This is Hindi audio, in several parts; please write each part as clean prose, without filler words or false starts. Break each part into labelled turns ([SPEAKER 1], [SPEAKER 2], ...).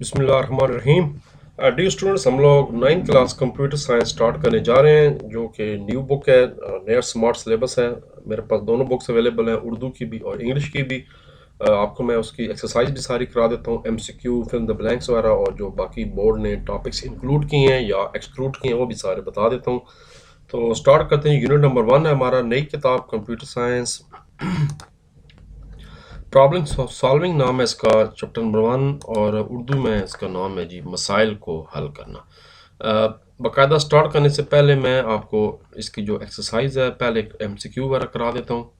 [SPEAKER 1] बिस्मिल्लाहिर्रहमानिर्रहीम। डियर स्टूडेंट्स, हम लोग 9th class computer science start करने जा रहे हैं, जो कि न्यू बुक है, नया स्मार्ट सिलेबस है। मेरे पास दोनों बुक्स अवेलेबल हैं, उर्दू की भी और इंग्लिश की भी। आपको मैं उसकी एक्सरसाइज भी सारी करा देता हूँ, MCQ, fill in the blanks वगैरह, और जो बाकी बोर्ड ने टॉपिक्स इंक्लूड किए हैं या एक्सक्लूड किए हैं वो भी सारे बता देता हूँ। तो स्टार्ट करते हैं। यूनिट नंबर 1 है हमारा, नई किताब कंप्यूटर साइंस, प्रॉब्लम सॉल्विंग नाम है इसका, चैप्टर नंबर 1, और उर्दू में इसका नाम है जी मसाइल को हल करना। बाकायदा स्टार्ट करने से पहले मैं आपको इसकी जो एक्सरसाइज है पहले एक एमसीक्यू वगैरह करा देता हूँ,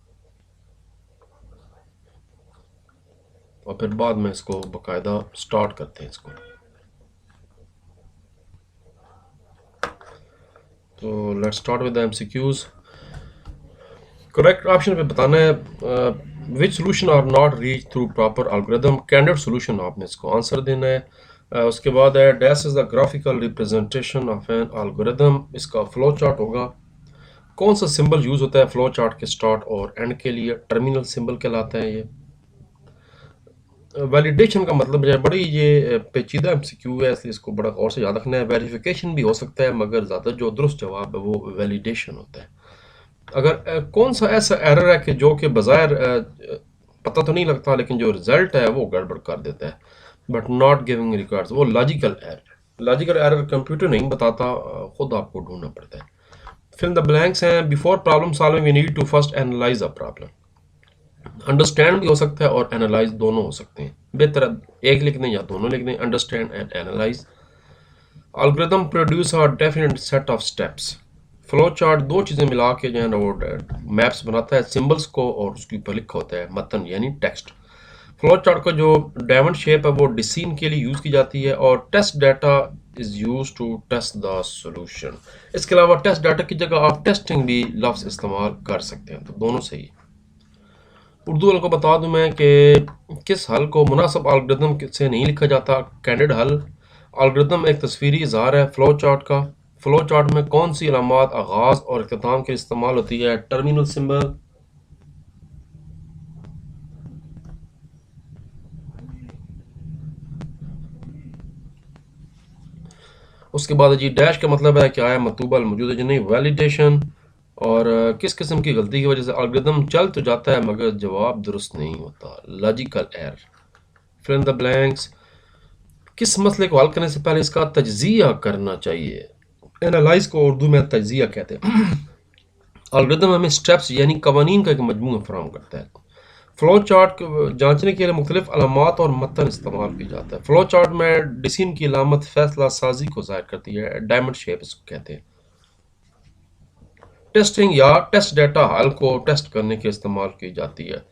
[SPEAKER 1] और फिर बाद में इसको बाकायदा स्टार्ट करते हैं इसको। तो let's start with the MCQs. Correct option पे बताना है which solution are not reach through proper algorithm, candidate solution आपने इसको आंसर देना है। उसके बाद है dash is the graphical representation of an algorithm, इसका फ्लो चार्ट होगा। कौन सा सिंबल यूज होता है फ्लो चार्ट के स्टार्ट और एंड के लिए? टर्मिनल सिंबल कहलाता है ये। वैलिडेशन का मतलब है, बड़ी ये पेचीदा एमसीक्यू है, इसलिए इसको बड़ा गौर से याद रखना है। वेरिफिकेशन भी हो सकता है, मगर ज़्यादा जो दुरुस्त जवाब है वो वैलिडेशन होता है। अगर कौन सा ऐसा एरर है कि जो कि बज़ाहिर पता तो नहीं लगता, लेकिन जो रिजल्ट है वो गड़बड़ कर देता है, बट नॉट गिविंग रिकॉर्ड्स, वो logical error. Logical error computer नहीं बताता, खुद आपको ढूंढना पड़ता है। फिल द ब्लैंक्स हैं। Before problem solving we need to first analyze a problem. Understand भी हो सकता है और एनालाइज दोनों हो सकते हैं, बेहतर एक लिख दें या दोनों लिख दें, understand and analyse. Algorithm produce a definite set of steps. Flow chart दो चीज़ें मिला के जो है ना वो मैप्स बनाता है, सिंबल्स को, और उसके ऊपर लिखा होता है मतन यानी टेक्स्ट। फ्लो चार्ट का जो डायमंड शेप है वो डिसीन के लिए यूज़ की जाती है, और test data is use to test the solution. इसके अलावा टेस्ट डाटा की जगह आप टेस्टिंग भी लफ्ज़ इस्तेमाल कर सकते हैं, तो दोनों सही है। उर्दू वालों को बता दूं मैं कि किस हल को मुनासिब एल्गोरिथम से नहीं लिखा जाता, कैंडिड हल। एल्गोरिथम एक तस्वीरी इजहार है फ्लो चार्ट का। फ्लो चार्ट में कौन सी अलामात आगाज और इख्तिताम के लिए इस्तेमाल होती है? Terminal symbol. उसके बाद जी डैश का मतलब है क्या है, मतूबा मौजूद है जी नहीं, वैलिडेशन। और किस किस्म की गलती की वजह से एल्गोरिथम चल तो जाता है मगर जवाब दुरुस्त नहीं होता, logical error. Fill in the blanks. किस मसले को हल करने से पहले इसका तज्जिया करना चाहिए? एनालाइज को उर्दू में तज्जिया कहते हैं। एल्गोरिथम हमें स्टेप्स यानी कवानीन का एक मजमूआ फराहम करता है। फ्लो चार्ट को जांचने के लिए मुख्तलिफ अलामात और मतन इस्तेमाल किया जाता है। फ्लो चार्ट में डिसीजन की अलामत फैसला साजी को जाहिर करती है, डायमंड शेप इसको कहते हैं। टेस्टिंग या टेस्ट डाटा हल को टेस्ट करने के इस्तेमाल की जाती है।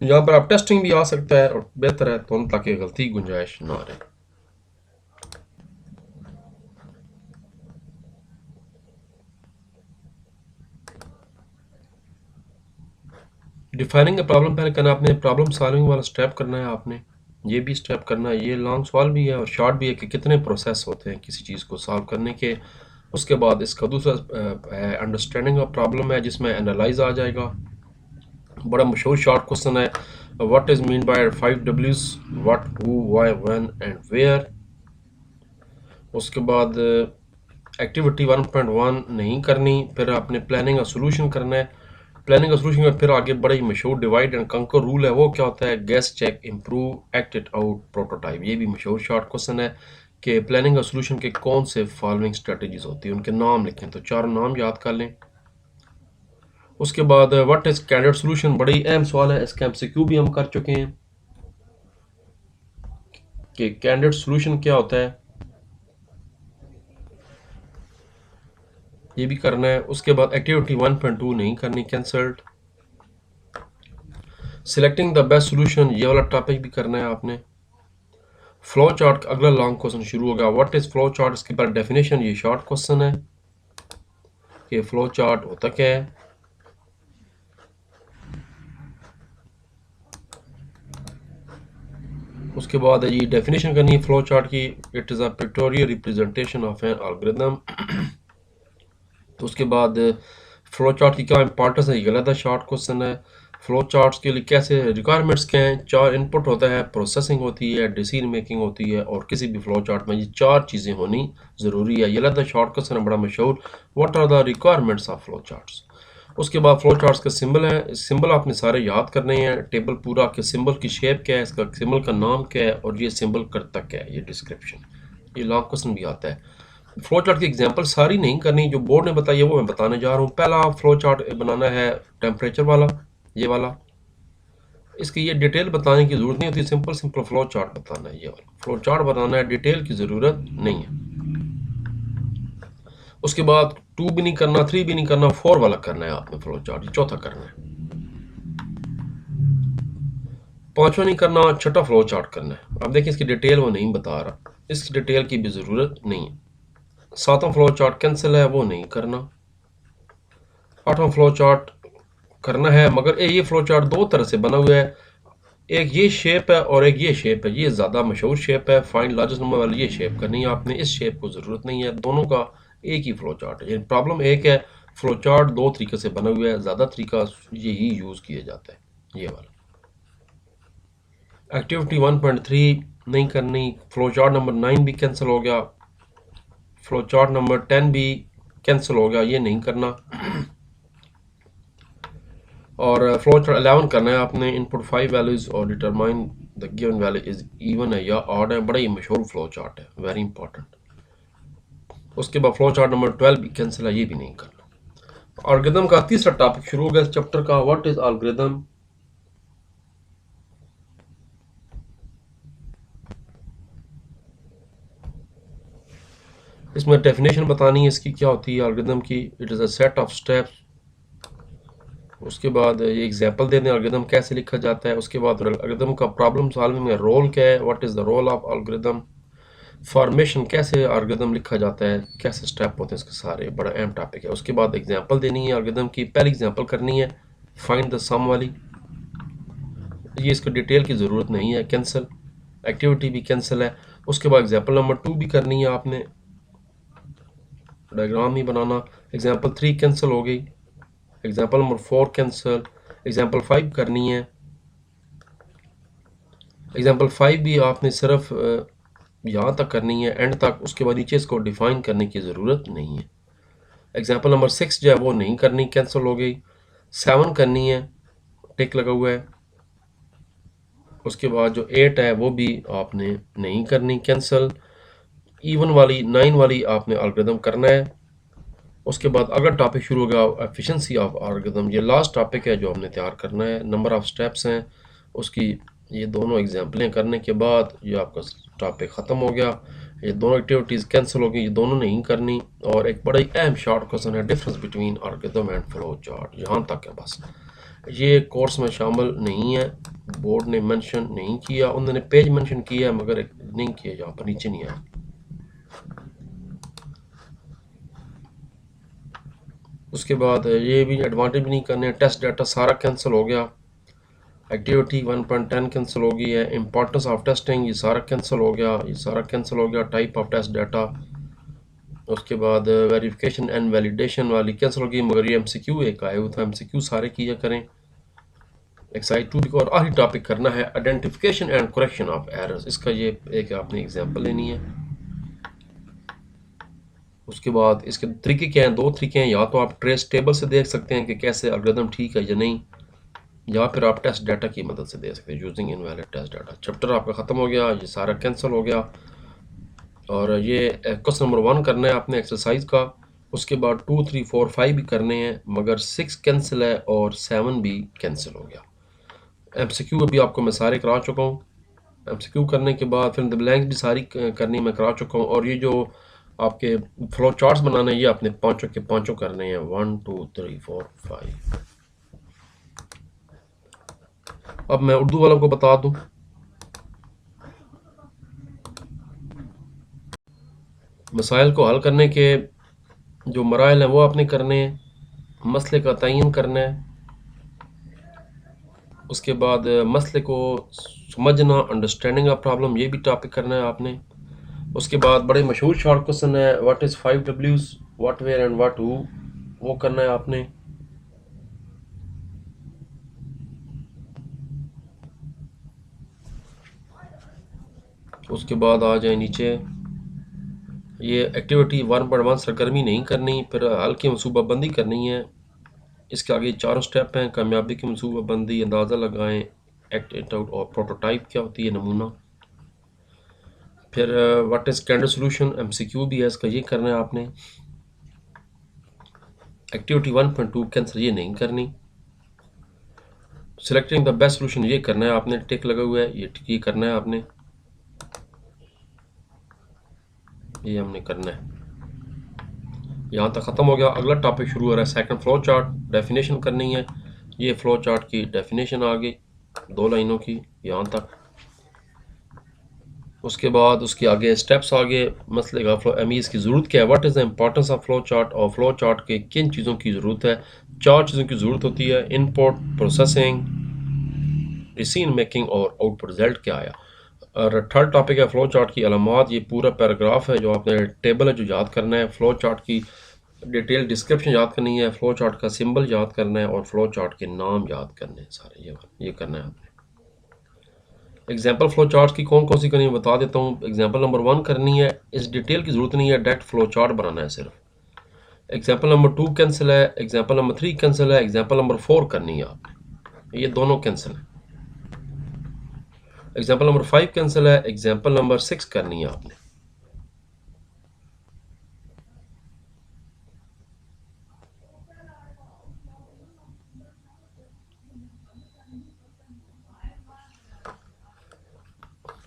[SPEAKER 1] यहाँ पर आप टेस्टिंग भी आ सकता है, और बेहतर है तो ताकि गलती की गुंजाइश ना रहे। डिफाइनिंग का प्रॉब्लम पहले करना आपने, प्रॉब्लम सॉल्विंग वाला स्टेप करना है आपने, ये भी स्टेप करना है। ये लॉन्ग सवाल भी है और शॉर्ट भी है कि कितने प्रोसेस होते हैं किसी चीज़ को सॉल्व करने के। उसके बाद इसका दूसरा है अंडरस्टैंडिंग ऑफ प्रॉब्लम है, जिसमें एनालाइज आ जाएगा। बड़ा मशहूर शॉर्ट क्वेश्चन है, what is mean by 5 Ws, what, who, why, when and where. उसके बाद एक्टिविटी 1.1 नहीं करनी, फिर आपने प्लानिंग और सोल्यूशन करना है। प्लानिंग और सोल्यूशन में फिर आगे बड़ा ही मशहूर डिवाइड एंड कंकर रूल है, वो क्या होता है? Guess, check, improve, act it out, prototype. ये भी मशहूर शॉर्ट क्वेश्चन है कि प्लानिंग और सोल्यूशन के कौन से फॉलोइंग स्ट्रेटजीज होती है, उनके नाम लिखें, तो चारों नाम याद कर लें। उसके बाद व्हाट इज कैंडिडेट सोल्यूशन, बड़ी अहम सवाल है, इसका एमसीक्यू भी हम कर चुके हैं कि कैंडिडेट सोल्यूशन क्या होता है, ये भी करना है। उसके बाद एक्टिविटी 1.2 नहीं करनी, cancelled. Selecting the best solution, ये वाला टॉपिक भी करना है आपने। फ्लो चार्ट अगला लॉन्ग क्वेश्चन शुरू होगा, व्हाट इज फ्लो चार्ट, इसके बाद डेफिनेशन, ये शॉर्ट क्वेश्चन है कि फ्लो चार्ट होता क्या है। उसके बाद ये डेफिनेशन करनी है फ्लो चार्ट की, it is a pictorial representation of an algorithm. तो उसके बाद फ्लो चार्ट की क्या इंपॉर्टेंस है, ये गलत है, शॉर्ट क्वेश्चन है। फ्लो चार्ट्स के लिए कैसे रिक्वायरमेंट्स क्या हैं, 4 इनपुट होता है, प्रोसेसिंग होती है, डिसीजन मेकिंग होती है और किसी भी फ्लो चार्ट में ये 4 चीज़ें होनी ज़रूरी है। ये लगा शॉर्टकट्स है बड़ा मशहूर, what are the requirements of flow charts. उसके बाद फ्लो चार्ट्स का सिंबल है, सिंबल आपने सारे याद करने हैं, टेबल पूरा कि सिंबल की शेप क्या है, इसका सिंबल का नाम क्या है और ये सिंबल करता क्या है, ये डिस्क्रिप्शन। ये लॉन्ग क्वेश्चन भी आता है। फ्लो चार्ट की एग्जांपल सारी नहीं करनी, जो बोर्ड ने बताई है वो मैं बताने जा रहा हूँ। पहला फ्लो चार्ट बनाना है टेम्परेचर वाला, ये वाला। इसकी ये डिटेल बताने की ज़रूरत नहीं होती, सिंपल सिंपल फ्लो चार्ट बताना है। ये वाला फ्लो चार्ट बनाना है, डिटेल की ज़रूरत नहीं है। उसके बाद 2 भी नहीं करना, 3 भी नहीं करना, 4 वाला करना है आपने फ्लो चार्ट, चौथा करना है। 5वां नहीं करना, छठा फ्लो चार्ट करना है। अब देखिए इसकी डिटेल वो नहीं बता रहा, इस डिटेल की भी ज़रूरत नहीं है। 7वां फ्लो चार्ट कैंसिल है, वो नहीं करना। 8वां फ्लो चार्ट करना है, मगर ये फ्लो चार्ट दो तरह से बना हुआ है, एक ये शेप है और एक ये शेप है। ये ज़्यादा मशहूर शेप है, फाइंड लार्जेस्ट नंबर वाली ये शेप करनी है आपने, इस शेप को ज़रूरत नहीं है। दोनों का एक ही फ्लो चार्ट है, प्रॉब्लम एक है, फ्लो चार्ट दो तरीके से बना हुआ है, ज़्यादा तरीका यही यूज़ किया जाता है। ये वाला एक्टिविटी 1.3 नहीं करनी, फ्लो चार्ट नंबर 9 भी कैंसिल हो गया, फ्लो चार्ट नंबर 10 भी कैंसिल हो गया, ये नहीं करना। और फ्लो चार्ट 11 करना है आपने, इनपुट 5 वैल्यूज और determine the given value is even है या ऑड है। बड़ा ही मशहूर फ्लो चार्ट है, वेरी इंपॉर्टेंट। उसके बाद फ्लो चार्ट नंबर 12 भी कैंसिल है, ये भी नहीं करना। एल्गोरिथम का तीसरा टॉपिक शुरू हो गया इस चैप्टर का, व्हाट इज एल्गोरिथम। इसमें डेफिनेशन बतानी है इसकी क्या होती है एल्गोरिथम की, it is a set of steps. उसके बाद ये एग्जांपल दे दें एल्गोरिथम कैसे लिखा जाता है। उसके बाद एल्गोरिथम का प्रॉब्लम सॉल्विंग में रोल क्या है, what is the role of algorithm. Formation कैसे एल्गोरिथम लिखा जाता है, कैसे स्टेप होते हैं इसके सारे, बड़ा अहम टॉपिक है। उसके बाद एग्जांपल देनी है एल्गोरिथम की, पहली एग्जांपल करनी है फाइंड द सम वाली, ये इसको डिटेल की ज़रूरत नहीं है, कैंसिल। एक्टिविटी भी कैंसिल है। उसके बाद एग्जांपल नंबर 2 भी करनी है आपने, डायग्राम ही बनाना। एग्जांपल 3 कैंसिल हो गई, एग्जांपल नंबर 4 कैंसिल। एग्जांपल 5 करनी है, एग्जांपल 5 भी आपने सिर्फ यहाँ तक करनी है, एंड तक। उसके बाद नीचे इसको डिफाइन करने की ज़रूरत नहीं है। एग्जांपल नंबर 6 जो है वो नहीं करनी, कैंसिल हो गई। 7 करनी है, टिक लगा हुआ है। उसके बाद जो 8 है वो भी आपने नहीं करनी, कैंसिल। इवन वाली 9 वाली आपने एल्गोरिथम करना है। उसके बाद अगला टॉपिक शुरू होगा एफिशिएंसी ऑफ एल्गोरिथम, ये लास्ट टॉपिक है जो हमने तैयार करना है। नंबर ऑफ स्टेप्स हैं उसकी, ये दोनों एग्जाम्पलें करने के बाद ये आपका टॉपिक ख़त्म हो गया। ये दोनों एक्टिविटीज़ कैंसिल हो गई, ये दोनों नहीं करनी। और एक बड़ा ही अहम शॉर्ट क्वेश्चन है, difference between algorithm and flow chart. यहाँ तक है बस, ये कोर्स में शामिल नहीं है, बोर्ड ने मेंशन नहीं किया, उन्होंने पेज मेंशन किया है मगर नहीं किया, यहाँ पर नीचे नहीं आया। उसके बाद ये भी एडवांटेज भी नहीं करने, टेस्ट डाटा सारा कैंसिल हो गया। एक्टिविटी 1.10 कैंसिल हो गई है। इंपॉर्टेंस ऑफ टेस्टिंग ये सारा कैंसिल हो गया, ये सारा कैंसिल हो गया। टाइप ऑफ टेस्ट डाटा, उसके बाद वेरिफिकेशन एंड वैलिडेशन वाली कैंसिल हो गई, मगर ये एमसीक्यू एक आया हुआ था, एमसीक्यू सारे किया करें। एक्सरसाइज 2 और आखिरी टॉपिक करना है identification and correction of errors, इसका ये एक आपने एग्जांपल लेनी है। उसके बाद इसके तरीके क्या हैं, 2 तरीके हैं, या तो आप ट्रेस टेबल से देख सकते हैं कि कैसे एल्गोरिथम ठीक है या नहीं, या फिर आप टेस्ट डाटा की मदद से दे सकते हैं using invalid test data. Chapter आपका ख़त्म हो गया, ये सारा कैंसिल हो गया। और ये क्वेश्चन नंबर 1 करना है आपने एक्सरसाइज का। उसके बाद 2, 3, 4, 5 भी करने हैं, मगर 6 कैंसिल है और 7 भी कैंसिल हो गया। एमसीक्यू अभी आपको मैं सारे करा चुका हूँ। एमसीक्यू करने के बाद फिर ब्लैंक्स भी सारी करनी मैं करा चुका हूँ। और ये जो आपके फ्लो चार्ट्स बनाने हैं ये आपने पांचों के पांचों करने हैं, 1, 2, 3, 4, 5। अब मैं उर्दू वालों को बता दूं, मसाइल को हल करने के जो मराइल हैं वो आपने करने हैं, मसले का तयन करना है। उसके बाद मसले को समझना, अंडरस्टैंडिंग ऑफ प्रॉब्लम, ये भी टॉपिक करना है आपने। उसके बाद बड़े मशहूर शॉर्ट क्वेश्चन है, what is 5 W's, what, where and what, who, वो करना है आपने। उसके बाद आ जाए नीचे, ये एक्टिविटी 1.1 सरगर्मी नहीं करनी, फिर हल की मनसूबाबंदी करनी है। इसके आगे चारों स्टेप हैं, कामयाबी की मनसूबाबंदी, अंदाज़ा लगाएं, एक्ट इट आउट और प्रोटोटाइप क्या होती है, नमूना। फिर what is candidate solution, MCQ भी है इसका, ये करना है आपने। एक्टिविटी 1.2 कैंसिल ये नहीं करनी। सिलेक्टिंग द बेस्ट सोल्यूशन ये करना है आपने, टिक लगा हुआ है, ये करना है आपने, ये हमने करना है। यहाँ तक ख़त्म हो गया। अगला टॉपिक शुरू हो रहा है, सेकंड फ्लो चार्ट, डेफिनेशन करनी है। ये फ्लो चार्ट की डेफिनेशन आ गई 2 लाइनों की यहाँ तक। उसके बाद उसके आगे स्टेप्स आगे, मसले का फ्लो एमीज़ की ज़रूरत क्या है, what is the importance of flow chart, और फ्लो चार्ट के किन चीज़ों की ज़रूरत है। 4 चीज़ों की ज़रूरत होती है, इनपुट, प्रोसेसिंग, डिसीजन मेकिंग और आउटपुट रिजल्ट क्या आया। और थर्ड टॉपिक है फ्लो चार्ट की अलामात। ये पूरा पैराग्राफ है जो आपने टेबल है जो याद करना है, फ्लो चार्ट की डिटेल डिस्क्रिप्शन याद करनी है, फ्लो चार्ट का सिंबल याद करना है और फ्लो चार्ट के नाम याद करने हैं सारे, ये करना है आपने। एग्जाम्पल फ्लो चार्ट की कौन कौन सी करनी है बता देता हूँ। एग्जाम्पल नंबर 1 करनी है, इस डिटेल की ज़रूरत नहीं है, डायरेक्ट फ्लो चार्ट बनाना है सिर्फ। एग्जाम्पल नंबर 2 कैंसिल है, एग्जाम्पल नंबर 3 कैंसिल है, एग्जाम्पल नंबर 4 करनी है आपने, ये दोनों कैंसिल है। एग्जाम्पल नंबर 5 कैंसिल है, एग्जाम्पल नंबर 6 करनी है आपने।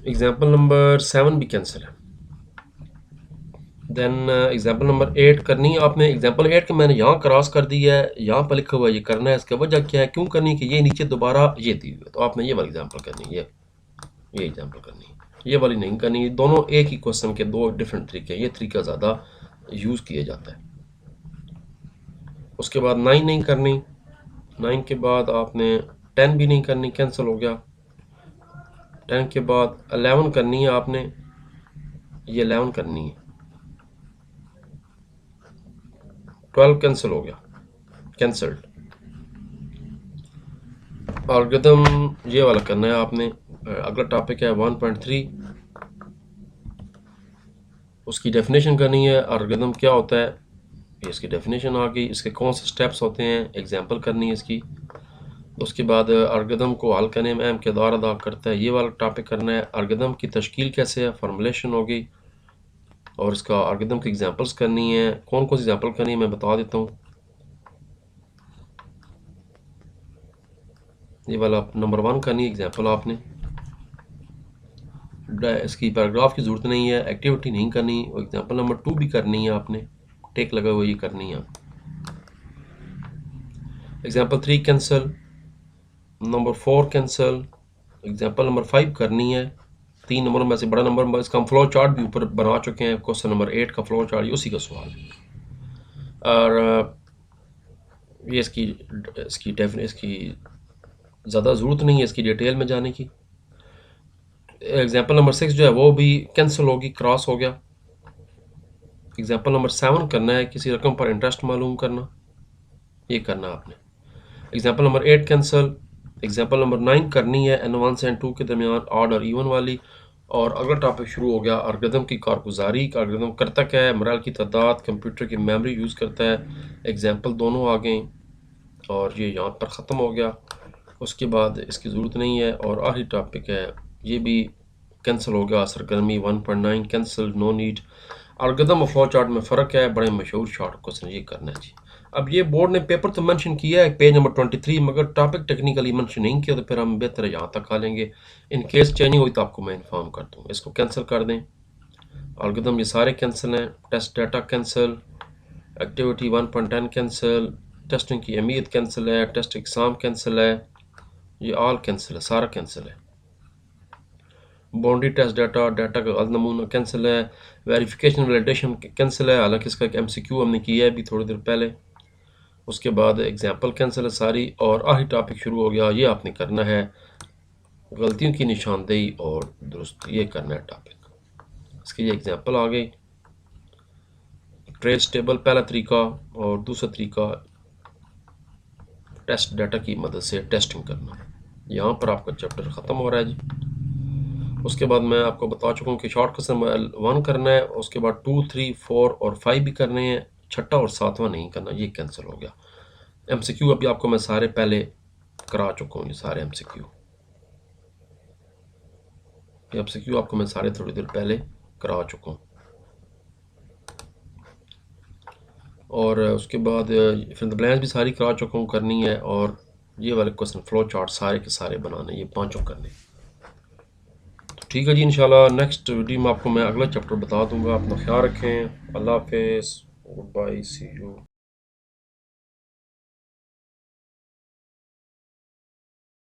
[SPEAKER 1] एग्जाम्पल नंबर 7 भी कैंसिल है। देन एग्जाम्पल नंबर 8 करनी है आपने। एग्जाम्पल 8 के मैंने यहाँ क्रॉस कर दी है, यहाँ पर लिखा हुआ है ये करना है, इसका वजह क्या है, क्यों करनी है कि ये नीचे दोबारा ये दी हुई है, तो आपने ये वाली एग्जाम्पल करनी है, ये एग्जाम्पल करनी है, ये वाली नहीं करनी। दोनों एक ही क्वेश्चन के दो डिफरेंट तरीके हैं, ये तरीका ज़्यादा यूज़ किया जाता है। उसके बाद 9 नहीं करनी, 9 के बाद आपने 10 भी नहीं करनी, कैंसिल हो गया। 10 के बाद 11 करनी है आपने, ये 11 करनी है। 12 कैंसिल हो गया, कैंसल्ड। एल्गोरिथम ये वाला करना है आपने। अगला टॉपिक है 1.3, उसकी डेफिनेशन करनी है। एल्गोरिथम क्या होता है, ये इसकी डेफिनेशन आ गई, इसके कौन से स्टेप्स होते हैं, एग्जांपल करनी है इसकी। उसके बाद एल्गोरिथम को हल करने में अहम किरदार अदा करता है, ये वाला टॉपिक करना है। एल्गोरिथम की तश्कील कैसे है, फार्मूलेशन हो गई, और इसका एल्गोरिथम की एग्जांपल्स करनी है। कौन कौन सी एग्जांपल करनी है मैं बता देता हूँ। ये वाला नंबर 1 करनी है एग्जांपल आपने, इसकी पैराग्राफ की ज़रूरत नहीं है, एक्टिविटी नहीं करनी। एग्जांपल नंबर 2 भी करनी है आपने, टेक लगा हुआ ये करनी है। Example 3 cancel, number 4 cancel, example number 5 करनी है। 3 नंबर में से बड़ा नंबर, इसका हम फ्लो चार्ट भी ऊपर बना चुके हैं, क्वेश्चन नंबर 8 का फ्लो चार्ट उसी का सवाल है। और ये इसकी ज़्यादा ज़रूरत नहीं है इसकी डिटेल में जाने की। एग्जांपल नंबर 6 जो है वो भी कैंसिल होगी, क्रॉस हो गया। एग्जांपल नंबर 7 करना है, किसी रकम पर इंटरेस्ट मालूम करना, ये करना आपने। Example number 8 cancel. Example number 9 करनी है N1 से N2 के दरमियान ऑड और इवन वाली। और अगला टॉपिक शुरू हो गया, एल्गोरिथम की कारगुजारी। एल्गोरिथम करता क्या है, मराल की तादाद, कंप्यूटर की मेमोरी यूज़ करता है। एग्जांपल दोनों आ गए और ये यहाँ पर ख़त्म हो गया। उसके बाद इसकी ज़रूरत नहीं है। और आखिरी टॉपिक है, ये भी कैंसिल हो गया, सरगर्मी 1.9 कैंसिल, नो नीड। एल्गोरिथम और फ्लो चार्ट में फ़र्क है, बड़े मशहूर शॉर्ट क्वेश्चन ये करना है जी। अब ये बोर्ड ने पेपर तो मेंशन किया है पेज नंबर 23, मगर टॉपिक टेक्निकली मेंशन नहीं किया, तो फिर हम बेहतर यहाँ तक खा लेंगे। इन केस चेंजिंग हुई तो आपको मैं इन्फॉर्म कर दूँ। इसको कैंसिल कर दें, एल्गोरिथम ये सारे कैंसिल हैं। Test data cancel, activity 1.10 cancel, testing की अहमियत कैंसिल है, टेस्ट एग्ज़ाम कैंसिल है, ये ऑल कैंसिल है, सारा कैंसिल है। बाउंड्री टेस्ट डाटा, डाटा का गलत नमूना कैंसिल है। वेरिफिकेशन वैलिडेशन कैंसिल है, हालांकि इसका एक MCQ हमने किया है अभी थोड़ी देर पहले। उसके बाद एग्जाम्पल कैंसिल है सारी। और आखिरी टॉपिक शुरू हो गया, ये आपने करना है गलतियों की निशानदेही और दुरुस्त, ये करना है टॉपिक। इसके ये एग्जाम्पल आ गई, ट्रेस टेबल पहला तरीका, और दूसरा तरीका टेस्ट डाटा की मदद से टेस्टिंग करना। यहाँ पर आपका चैप्टर ख़त्म हो रहा है जी। उसके बाद मैं आपको बता चुका हूँ कि शॉर्ट क्वेश्चन 1 करना है, उसके बाद 2, 3, 4 और 5 भी करने हैं, छठा और सातवां नहीं करना, ये कैंसिल हो गया। MCQ अभी आपको मैं सारे पहले करा चुका हूँ, ये सारे MCQ आपको मैं सारे थोड़ी देर पहले करा चुका हूँ। और उसके बाद फिर ब्लैंस भी सारी करा चुका हूँ, करनी है। और ये वाले क्वेश्चन फ्लो चार्ट सारे के सारे बनाने, ये पांचों करने। तो ठीक है जी, इंशाल्लाह नेक्स्ट वीडियो में आपको मैं अगला चैप्टर बता दूंगा। अपना ख्याल रखें, अल्लाह हाफिज़, गुड बाय, सी यू।